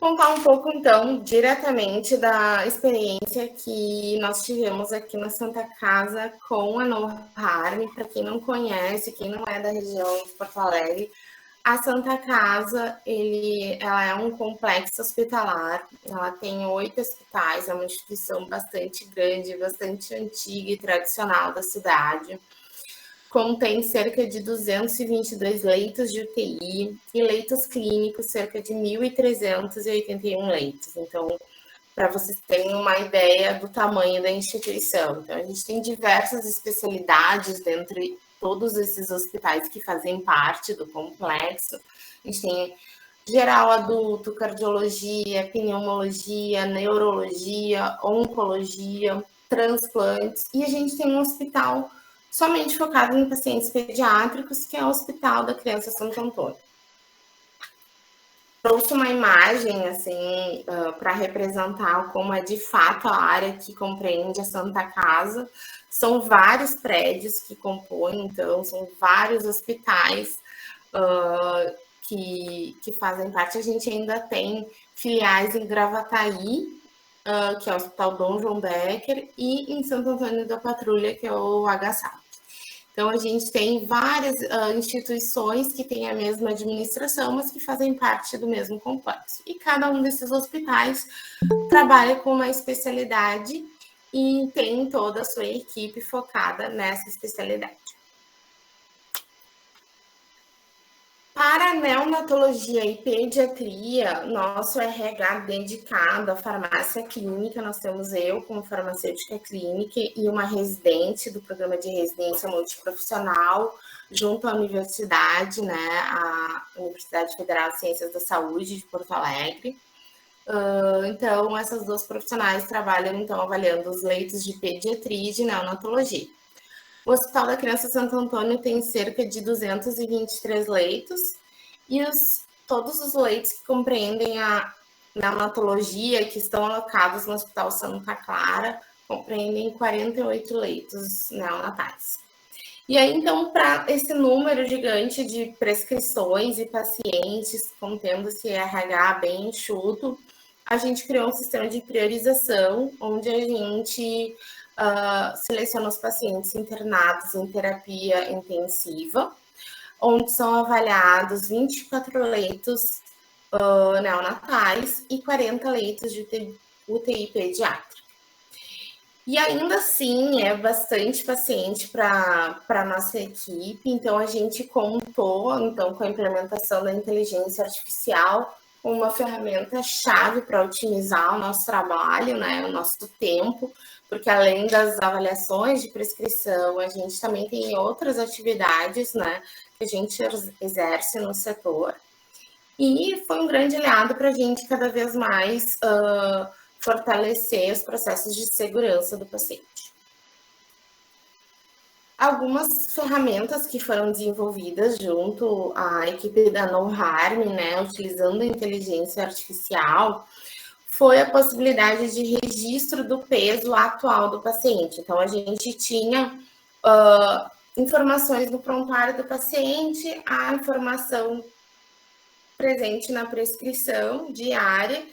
Contar um pouco, então, diretamente da experiência que nós tivemos aqui na Santa Casa com a No Harm. Para quem não conhece, quem não é da região de Porto Alegre, a Santa Casa, ela é um complexo hospitalar, ela tem 8 hospitais, é uma instituição bastante grande, bastante antiga e tradicional da cidade. Contém cerca de 222 leitos de UTI e leitos clínicos, cerca de 1.381 leitos. Então, para vocês terem uma ideia do tamanho da instituição. Então, a gente tem diversas especialidades dentre todos esses hospitais que fazem parte do complexo. A gente tem geral adulto, cardiologia, pneumologia, neurologia, oncologia, transplantes. E a gente tem um hospital somente focado em pacientes pediátricos, que é o Hospital da Criança Santo Antônio. Trouxe uma imagem assim para representar como é de fato a área que compreende a Santa Casa. São vários prédios que compõem, então são vários hospitais que fazem parte. A gente ainda tem filiais em Gravataí, que é o Hospital Dom João Becker, e em Santo Antônio da Patrulha, que é o HSAP. Então, a gente tem várias instituições que têm a mesma administração, mas que fazem parte do mesmo complexo. E cada um desses hospitais trabalha com uma especialidade e tem toda a sua equipe focada nessa especialidade. Para neonatologia e pediatria, nosso RH dedicado à farmácia clínica, nós temos eu como farmacêutica clínica e uma residente do programa de residência multiprofissional, junto à universidade, né, a Universidade Federal de Ciências da Saúde de Porto Alegre. Então, essas duas profissionais trabalham, então, avaliando os leitos de pediatria e de neonatologia. O Hospital da Criança Santo Antônio tem cerca de 223 leitos e todos os leitos que compreendem a neonatologia, que estão alocados no Hospital Santa Clara, compreendem 48 leitos neonatais. E aí, então, para esse número gigante de prescrições e pacientes, contendo esse RH bem enxuto, a gente criou um sistema de priorização, onde a gente seleciona os pacientes internados em terapia intensiva, onde são avaliados 24 leitos neonatais e 40 leitos de UTI pediátrica. E ainda assim, é bastante paciente para a nossa equipe, então a gente contou então, com a implementação da inteligência artificial, uma ferramenta-chave para otimizar o nosso trabalho, né, o nosso tempo, porque além das avaliações de prescrição, a gente também tem outras atividades, né, que a gente exerce no setor. E foi um grande aliado para a gente cada vez mais fortalecer os processos de segurança do paciente. Algumas ferramentas que foram desenvolvidas junto à equipe da No Harm, né, utilizando a inteligência artificial, foi a possibilidade de registro do peso atual do paciente. Então, a gente tinha informações no prontuário do paciente, a informação presente na prescrição diária,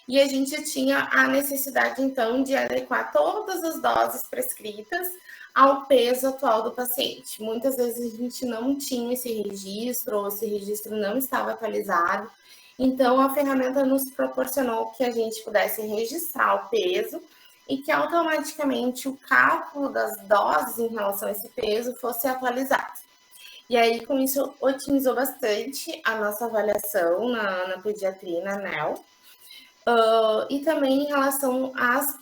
e a gente tinha a necessidade, então, de adequar todas as doses prescritas ao peso atual do paciente. Muitas vezes a gente não tinha esse registro, ou esse registro não estava atualizado, então a ferramenta nos proporcionou que a gente pudesse registrar o peso e que automaticamente o cálculo das doses em relação a esse peso fosse atualizado. E aí, com isso, otimizou bastante a nossa avaliação na pediatria e na NEL. E também em relação às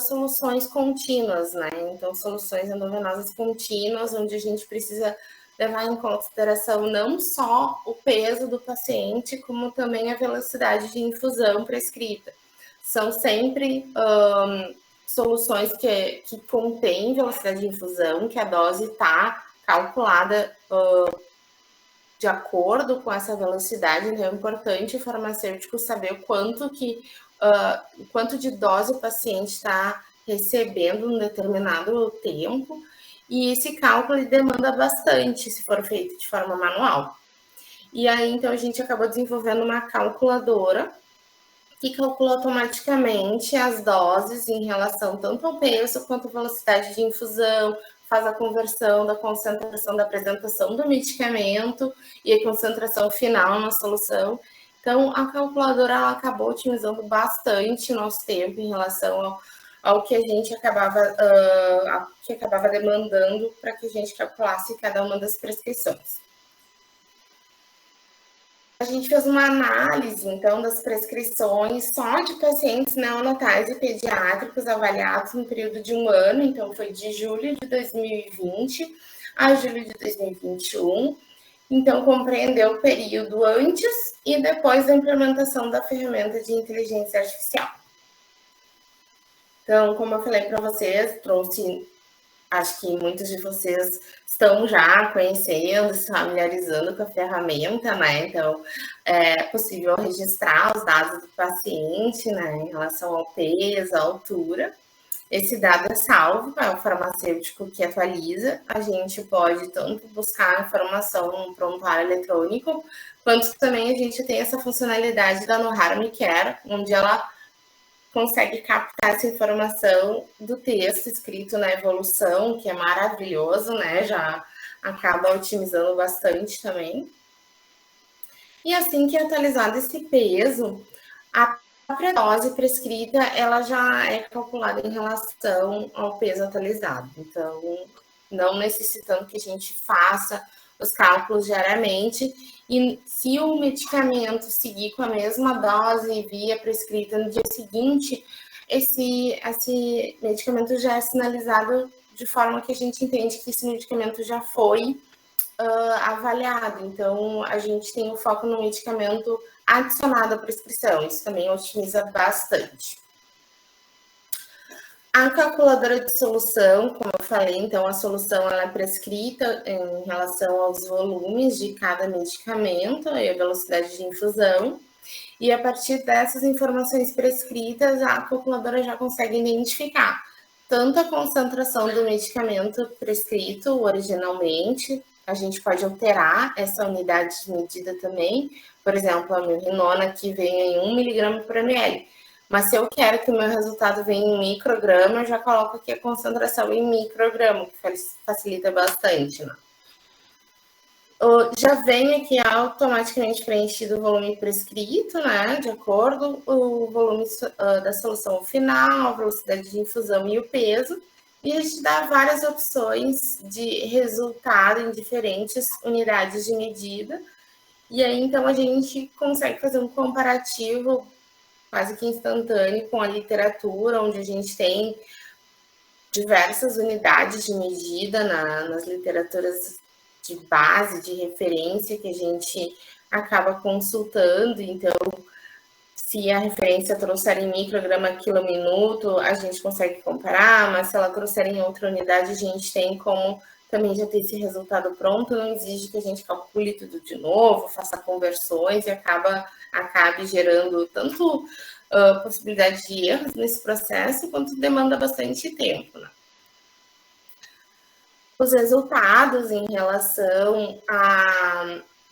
soluções contínuas, né? Então, soluções endovenosas contínuas, onde a gente precisa levar em consideração não só o peso do paciente, como também a velocidade de infusão prescrita. São sempre soluções que contêm velocidade de infusão, que a dose está calculada de acordo com essa velocidade, então é importante o farmacêutico saber o quanto de dose o paciente está recebendo em determinado tempo, e esse cálculo demanda bastante se for feito de forma manual. E aí, então, a gente acabou desenvolvendo uma calculadora que calcula automaticamente as doses em relação tanto ao peso quanto à velocidade de infusão, faz a conversão da concentração da apresentação do medicamento e a concentração final na solução. Então, a calculadora ela acabou otimizando bastante o nosso tempo em relação ao que a gente acabava demandando para que a gente calculasse cada uma das prescrições. A gente fez uma análise, então, das prescrições só de pacientes neonatais e pediátricos avaliados no período de um ano, então foi de julho de 2020 a julho de 2021. Então, compreendeu o período antes e depois da implementação da ferramenta de inteligência artificial. Então, como eu falei para vocês, trouxe, acho que muitos de vocês estão já conhecendo, se familiarizando com a ferramenta, né? Então, é possível registrar os dados do paciente, né, em relação ao peso, à altura. Esse dado é salvo, é o farmacêutico que atualiza. A gente pode tanto buscar a informação no prontuário eletrônico, quanto também a gente tem essa funcionalidade da No Harm Care, onde ela consegue captar essa informação do texto escrito na evolução, que é maravilhoso, né? Já acaba otimizando bastante também. E assim que é atualizado esse peso, a própria dose prescrita, ela já é calculada em relação ao peso atualizado. Então, não necessitando que a gente faça os cálculos diariamente. E se o medicamento seguir com a mesma dose via prescrita no dia seguinte, esse medicamento já é sinalizado de forma que a gente entende que esse medicamento já foi avaliado. Então, a gente tem o foco no medicamento adicionado à prescrição. Isso também otimiza bastante. A calculadora de solução, como eu falei, então a solução ela é prescrita em relação aos volumes de cada medicamento e a velocidade de infusão. E a partir dessas informações prescritas, a calculadora já consegue identificar tanto a concentração do medicamento prescrito originalmente, a gente pode alterar essa unidade de medida também. Por exemplo, a milrinona aqui vem em 1 mg por ml. Mas se eu quero que o meu resultado venha em micrograma, eu já coloco aqui a concentração em micrograma, que facilita bastante, né? Já vem aqui automaticamente preenchido o volume prescrito, né? De acordo com o volume da solução final, a velocidade de infusão e o peso. E a gente dá várias opções de resultado em diferentes unidades de medida. E aí, então, a gente consegue fazer um comparativo quase que instantâneo com a literatura, onde a gente tem diversas unidades de medida nas literaturas de base, de referência, que a gente acaba consultando. Então, se a referência trouxer em micrograma quilom-minuto, a gente consegue comparar, mas se ela trouxer em outra unidade, a gente tem como também já ter esse resultado pronto, não exige que a gente calcule tudo de novo, faça conversões e acabe gerando tanto possibilidade de erros nesse processo, quanto demanda bastante tempo, né? Os resultados em relação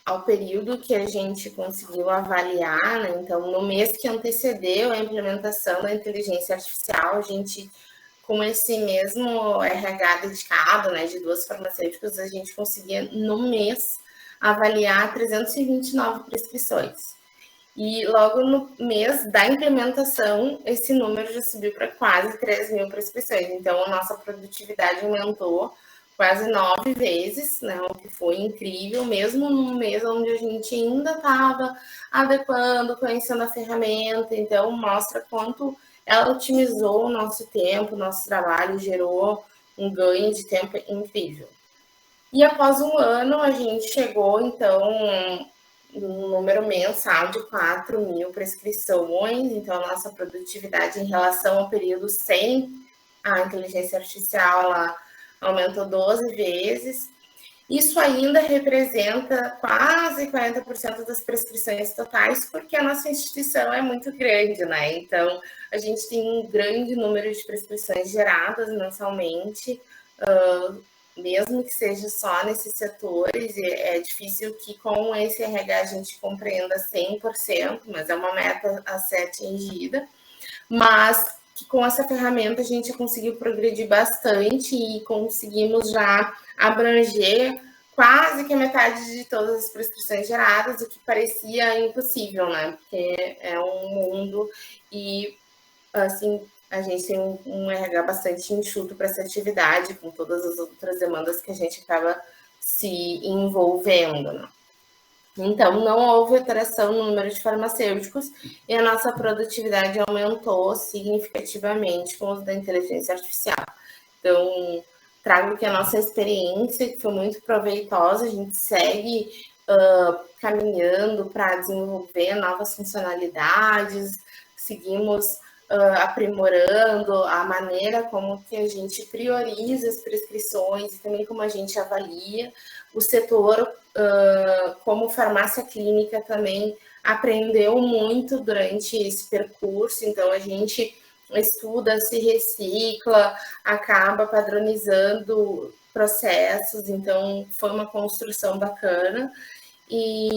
ao período que a gente conseguiu avaliar, né? Então, no mês que antecedeu a implementação da inteligência artificial, a gente, com esse mesmo RH dedicado, né, de 2 farmacêuticos, a gente conseguia, no mês, avaliar 329 prescrições. E logo no mês da implementação, esse número já subiu para quase 3.000 prescrições. Então, a nossa produtividade aumentou quase 9 vezes, né? O que foi incrível, mesmo num mês onde a gente ainda estava adequando, conhecendo a ferramenta. Então, mostra quanto ela otimizou o nosso tempo, o nosso trabalho, gerou um ganho de tempo incrível. E após um ano, a gente chegou, então, um número mensal de 4.000 prescrições. Então, a nossa produtividade em relação ao período sem a inteligência artificial, ela aumentou 12 vezes. Isso ainda representa quase 40% das prescrições totais, porque a nossa instituição é muito grande, né? Então, a gente tem um grande número de prescrições geradas mensalmente, mesmo que seja só nesses setores, é difícil que com esse RH a gente compreenda 100%, mas é uma meta a ser atingida, mas que com essa ferramenta a gente conseguiu progredir bastante e conseguimos já abranger quase que a metade de todas as prescrições geradas, o que parecia impossível, né? Porque é um mundo e, assim, a gente tem um RH bastante enxuto para essa atividade, com todas as outras demandas que a gente acaba se envolvendo, né? Então, não houve alteração no número de farmacêuticos e a nossa produtividade aumentou significativamente com o uso da inteligência artificial. Então, trago que a nossa experiência, que foi muito proveitosa, a gente segue caminhando para desenvolver novas funcionalidades, seguimos aprimorando a maneira como que a gente prioriza as prescrições e também como a gente avalia. O setor, como farmácia clínica, também aprendeu muito durante esse percurso, então a gente estuda, se recicla, acaba padronizando processos, então foi uma construção bacana. E